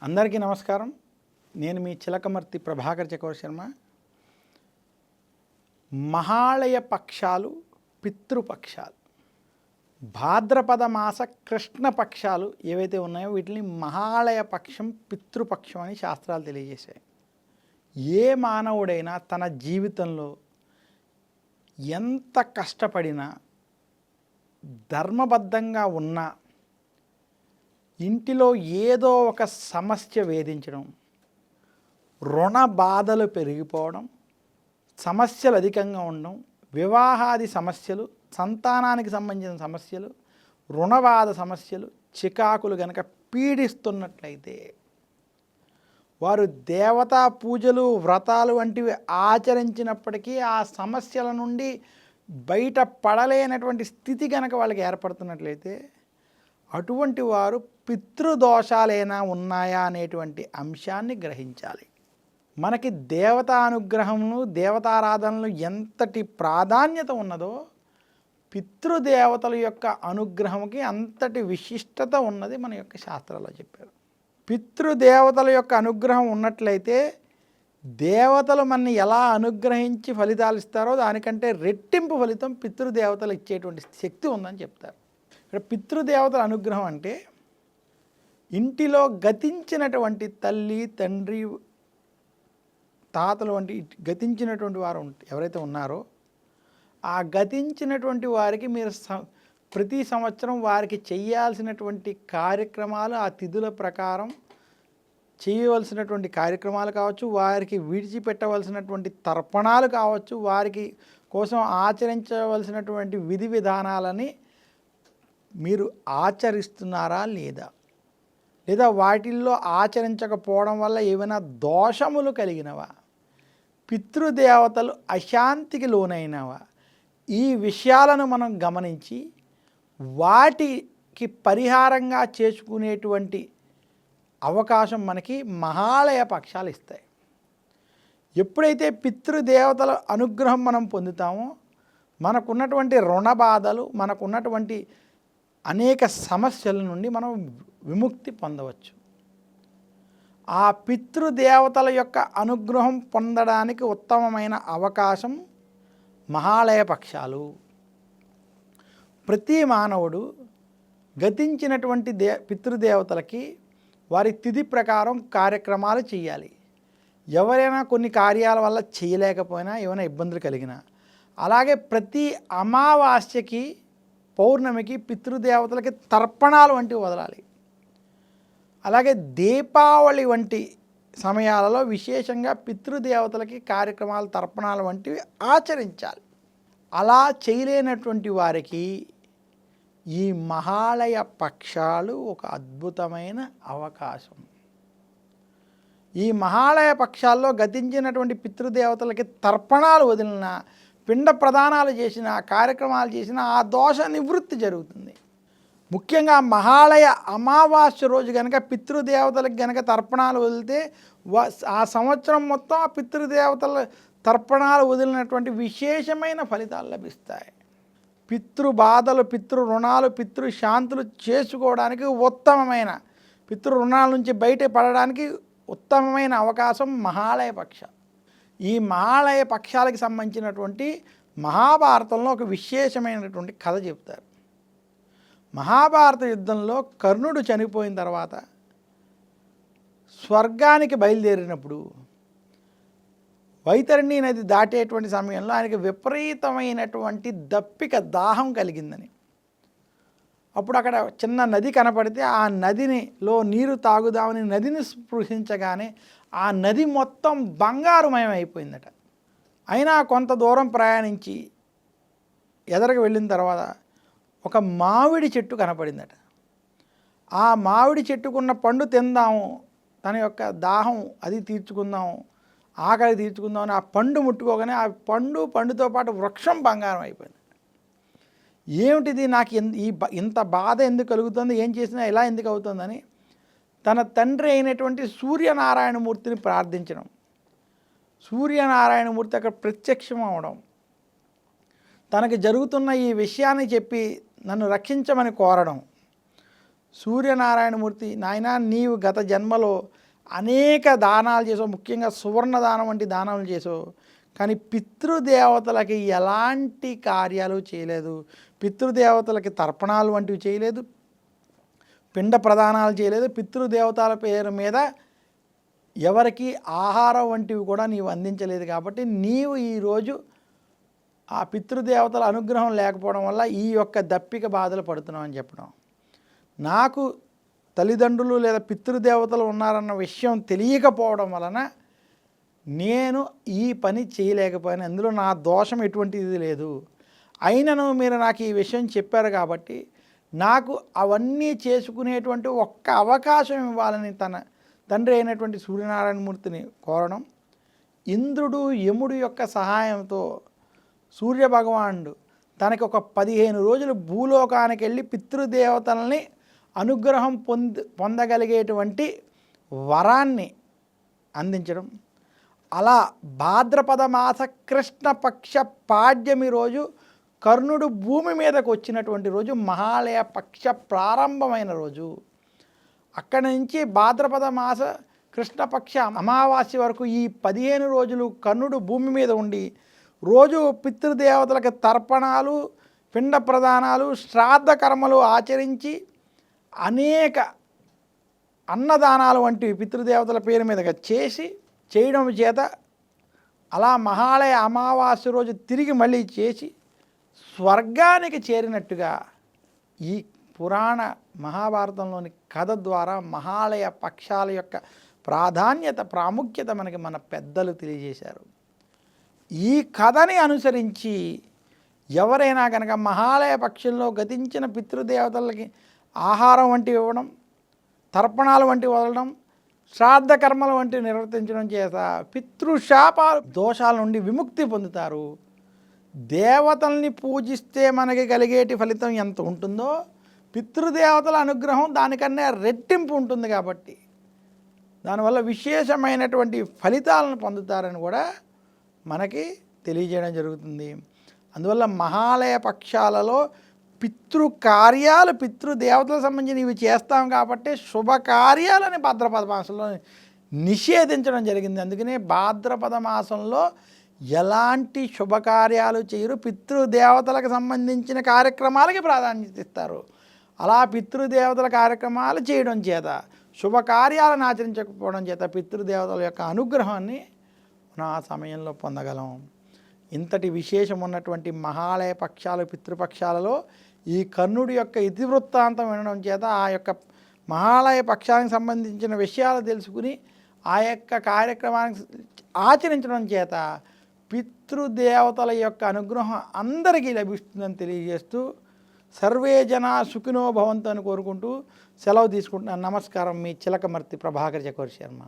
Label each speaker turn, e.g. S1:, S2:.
S1: అందరికీ నమస్కారం. నేను మీ చిలకమర్తి ప్రభాకర్ చక్రవర్తి శర్మ. మహాళయ పక్షాలు, పితృపక్షాలు, భాద్రపద మాస కృష్ణ పక్షాలు ఏవైతే ఉన్నాయో వీటిని మహాళయ పక్షం, పితృపక్షం అని శాస్త్రాలు తెలియజేశాయి. ఏ మానవుడైనా తన జీవితంలో ఎంత కష్టపడినా, ధర్మబద్ధంగా ఉన్నా, ఇంటిలో ఏదో ఒక సమస్య వేధించడం, రుణ బాధలు పెరిగిపోవడం, సమస్యలు అధికంగా ఉండడం, వివాహాది సమస్యలు, సంతానానికి సంబంధించిన సమస్యలు, రుణబాధ సమస్యలు, చికాకులు గనక పీడిస్తున్నట్లయితే వారు దేవతా పూజలు, వ్రతాలు వంటివి ఆచరించినప్పటికీ ఆ సమస్యల నుండి బయట పడలేనటువంటి స్థితి కనుక వాళ్ళకి ఏర్పడుతున్నట్లయితే అటువంటి వారు పితృదోషాలైనా ఉన్నాయా అనేటువంటి అంశాన్ని గ్రహించాలి. మనకి దేవతా అనుగ్రహమును, దేవతారాధనలు ఎంతటి ప్రాధాన్యత ఉన్నదో పితృదేవతల యొక్క అనుగ్రహంకి అంతటి విశిష్టత ఉన్నది మన యొక్క శాస్త్రాల్లో చెప్పారు. పితృదేవతల యొక్క అనుగ్రహం ఉన్నట్లయితే దేవతలు మనని ఎలా అనుగ్రహించి ఫలితాలు ఇస్తారో దానికంటే రెట్టింపు ఫలితం పితృదేవతలు ఇచ్చేటువంటి శక్తి ఉందని చెప్తారు. ఇక్కడ పితృదేవతల అనుగ్రహం అంటే ఇంటిలో గతించినటువంటి తల్లి, తండ్రి, తాతలు వంటి గతించినటువంటి వారు ఎవరైతే ఉన్నారో ఆ గతించినటువంటి వారికి మీరు ప్రతి సంవత్సరం వారికి చేయాల్సినటువంటి కార్యక్రమాలు, ఆ తిథుల ప్రకారం చేయవలసినటువంటి కార్యక్రమాలు కావచ్చు, వారికి విడిచిపెట్టవలసినటువంటి తర్పణాలు కావచ్చు, వారికి కోసం ఆచరించవలసినటువంటి విధి విధానాలని మీరు ఆచరిస్తున్నారా లేదా, లేదా వాటిల్లో ఆచరించకపోవడం వల్ల ఏమైనా దోషములు కలిగినవా, పితృదేవతలు అశాంతికి లోనైనవా, ఈ విషయాలను మనం గమనించి వాటికి పరిహారంగా చేసుకునేటువంటి అవకాశం మనకి మహాలయ పక్షాలు ఇస్తాయి. ఎప్పుడైతే పితృదేవతల అనుగ్రహం మనం పొందుతామో మనకున్నటువంటి రుణ బాధలు, మనకున్నటువంటి అనేక సమస్యల నుండి మనం విముక్తి పొందవచ్చు. ఆ పితృదేవతల యొక్క అనుగ్రహం పొందడానికి ఉత్తమమైన అవకాశం మహాలయ పక్షాలు. ప్రతి మానవుడు గతించినటువంటి పితృదేవతలకి వారి తిథి ప్రకారం కార్యక్రమాలు చేయాలి. ఎవరైనా కొన్ని కార్యాల వల్ల చేయలేకపోయినా, ఏమైనా ఇబ్బందులు కలిగినా, అలాగే ప్రతి అమావాస్యకి, పౌర్ణమికి పితృదేవతలకి తర్పణాలు వంటివి వదలాలి. అలాగే దీపావళి వంటి సమయాలలో విశేషంగా పితృదేవతలకి కార్యక్రమాలు, తర్పణాలు వంటివి ఆచరించాలి. అలా చేయలేనటువంటి వారికి ఈ మహాలయ పక్షాలు ఒక అద్భుతమైన అవకాశం. ఈ మహాలయ పక్షాల్లో గతించినటువంటి పితృదేవతలకి తర్పణాలు వదిలిన, పిండ ప్రదానాలు చేసిన, కార్యక్రమాలు చేసిన ఆ దోష నివృత్తి జరుగుతుంది. ముఖ్యంగా మహాలయ అమావాస్య రోజు కనుక పితృదేవతలకు కనుక తర్పణాలు వదిలితే ఆ సంవత్సరం మొత్తం ఆ పితృదేవతల తర్పణాలు వదిలినటువంటి విశేషమైన ఫలితాలు లభిస్తాయి. పితృబాధలు, పితృ రుణాలు, పితృశాంతులు చేసుకోవడానికి ఉత్తమమైన, పితృ రుణాల నుంచి బయట పడడానికి ఉత్తమమైన అవకాశం మహాలయ పక్షాలు. ఈ మహాలయ పక్షాలకు సంబంధించినటువంటి మహాభారతంలో ఒక విశేషమైనటువంటి కథ చెప్తారు. మహాభారత యుద్ధంలో కర్ణుడు చనిపోయిన తర్వాత స్వర్గానికి బయలుదేరినప్పుడు వైతరణి నది దాటేటువంటి సమయంలో ఆయనకి విపరీతమైనటువంటి దప్పిక, దాహం కలిగిందని. అప్పుడు అక్కడ చిన్న నది కనపడితే ఆ నదిలో నీరు తాగుదామని నదిని స్పృశించగానే ఆ నది మొత్తం బంగారుమయం అయిపోయిందట. అయినా కొంత దూరం ప్రయాణించి ఎదరకు వెళ్ళిన తర్వాత ఒక మామిడి చెట్టు కనపడిందట. ఆ మామిడి చెట్టుకున్న పండు తిందాము, తన యొక్క దాహం అది తీర్చుకుందాము, ఆకలి తీర్చుకుందాం అని ఆ పండు ముట్టుకోగానే ఆ పండుతో పాటు వృక్షం బంగారం అయిపోయింది. ఏమిటిది, నాకు ఇంత బాధ ఎందుకు కలుగుతుంది, ఏం చేసినా ఇలా ఎందుకు అవుతుందని తన తండ్రి అయినటువంటి సూర్యనారాయణమూర్తిని ప్రార్థించడం, సూర్యనారాయణమూర్తి అక్కడ ప్రత్యక్షం అవడం, తనకి జరుగుతున్న ఈ విషయాన్ని చెప్పి నన్ను రక్షించమని కోరడం, సూర్యనారాయణమూర్తి నాయనా నీవు గత జన్మలో అనేక దానాలు చేసావు, ముఖ్యంగా సువర్ణ దానం వంటి దానాలు చేసావు, కానీ పితృదేవతలకి ఎలాంటి కార్యాలు చేయలేదు, పితృదేవతలకి తర్పణాలు వంటివి చేయలేదు, పిండ ప్రదానాలు చేయలేదు, పితృదేవతల పేరు మీద ఎవరికి ఆహారం వంటివి కూడా నీవు అందించలేదు. కాబట్టి నీవు ఈరోజు ఆ పితృదేవతల అనుగ్రహం లేకపోవడం వల్ల ఈ యొక్క దప్పిక బాధలు పడుతున్నావు అని చెప్పడం. నాకు తల్లిదండ్రులు లేదా పితృదేవతలు ఉన్నారన్న విషయం తెలియకపోవడం వలన నేను ఈ పని చేయలేకపోయాను, అందులో నా దోషం ఎటువంటిది లేదు. అయినను మీరు నాకు ఈ విషయం చెప్పారు కాబట్టి నాకు అవన్నీ చేసుకునేటువంటి ఒక్క అవకాశం ఇవ్వాలని తన తండ్రి అయినటువంటి సూర్యనారాయణమూర్తిని కోరడం. ఇంద్రుడు యముడు యొక్క సహాయంతో సూర్యభగవానుడు తనకి ఒక 15 రోజులు భూలోకానికి వెళ్ళి పితృదేవతల్ని అనుగ్రహం పొందగలిగేటువంటి వరాన్ని అందించడం. అలా భాద్రపద మాస కృష్ణపక్ష పాడ్యమి రోజు కర్ణుడు భూమి మీదకు వచ్చినటువంటి రోజు మహాలయ పక్ష ప్రారంభమైన రోజు. అక్కడి నుంచి భాద్రపద మాస కృష్ణపక్ష అమావాస్య వరకు ఈ 15 రోజులు కర్ణుడు భూమి మీద ఉండి రోజు పితృదేవతలకు తర్పణాలు, పిండ ప్రదానాలు, శ్రాద్ధ కర్మలు ఆచరించి అనేక అన్నదానాలు వంటివి పితృదేవతల పేరు మీదుగా చేయడం చేత అలా మహాలయ అమావాస్య రోజు తిరిగి మళ్ళీ చేసి స్వర్గానికి చేరినట్టుగా ఈ పురాణ మహాభారతంలోని కథ ద్వారా మహాలయ పక్షాల యొక్క ప్రాధాన్యత, ప్రాముఖ్యత మనకి మన పెద్దలు తెలియజేశారు. ఈ కథని అనుసరించి ఎవరైనా కనుక మహాలయ పక్షుల్లో గతించిన పితృదేవతలకి ఆహారం వంటివి ఇవ్వడం, తర్పణాలు వంటివి వదలడం, శ్రాద్ధ కర్మలు వంటివి నిర్వర్తించడం చేత పితృశాపాల దోషాల నుండి విముక్తి పొందుతారు. దేవతల్ని పూజిస్తే మనకి కలిగేటి ఫలితం ఎంత ఉంటుందో పితృదేవతల అనుగ్రహం దానికన్నా రెట్టింపు ఉంటుంది. కాబట్టి దానివల్ల విశేషమైనటువంటి ఫలితాలను పొందుతారని కూడా మనకి తెలియజేయడం జరుగుతుంది. అందువల్ల మహాలయ పక్షాలలో పితృకార్యాలు పితృదేవతలకు సంబంధించి ఇవి చేస్తాం కాబట్టి శుభకార్యాలని భాద్రపద మాసంలో నిషేధించడం జరిగింది. అందుకనే భాద్రపద మాసంలో ఎలాంటి శుభకార్యాలు చేయరు, పితృదేవతలకు సంబంధించిన కార్యక్రమాలకి ప్రాధాన్యత ఇస్తారు. అలా పితృదేవతల కార్యక్రమాలు చేయడం చేత, శుభకార్యాలను ఆచరించకపోవడం చేత పితృదేవతల యొక్క అనుగ్రహాన్ని మనం ఆ సమయంలో పొందగలం. ఇంతటి విశేషం ఉన్నటువంటి మహాలయ పక్షాలు పితృపక్షాలలో ఈ కర్ణుడి యొక్క ఇతివృత్తాంతం వినడం చేత ఆ యొక్క మహాలయ పక్షానికి సంబంధించిన విషయాలు తెలుసుకుని ఆ యొక్క కార్యక్రమానికి ఆచరించడం చేత పితృదేవతల యొక్క అనుగ్రహం అందరికీ లభిస్తుందని తెలియజేస్తూ సర్వే జన సుఖినో భవంతు అని కోరుకుంటూ సెలవు తీసుకుంటున్నాను. నమస్కారం. మీ చిలకమర్తి ప్రభాకర్ చకోరి శర్మ.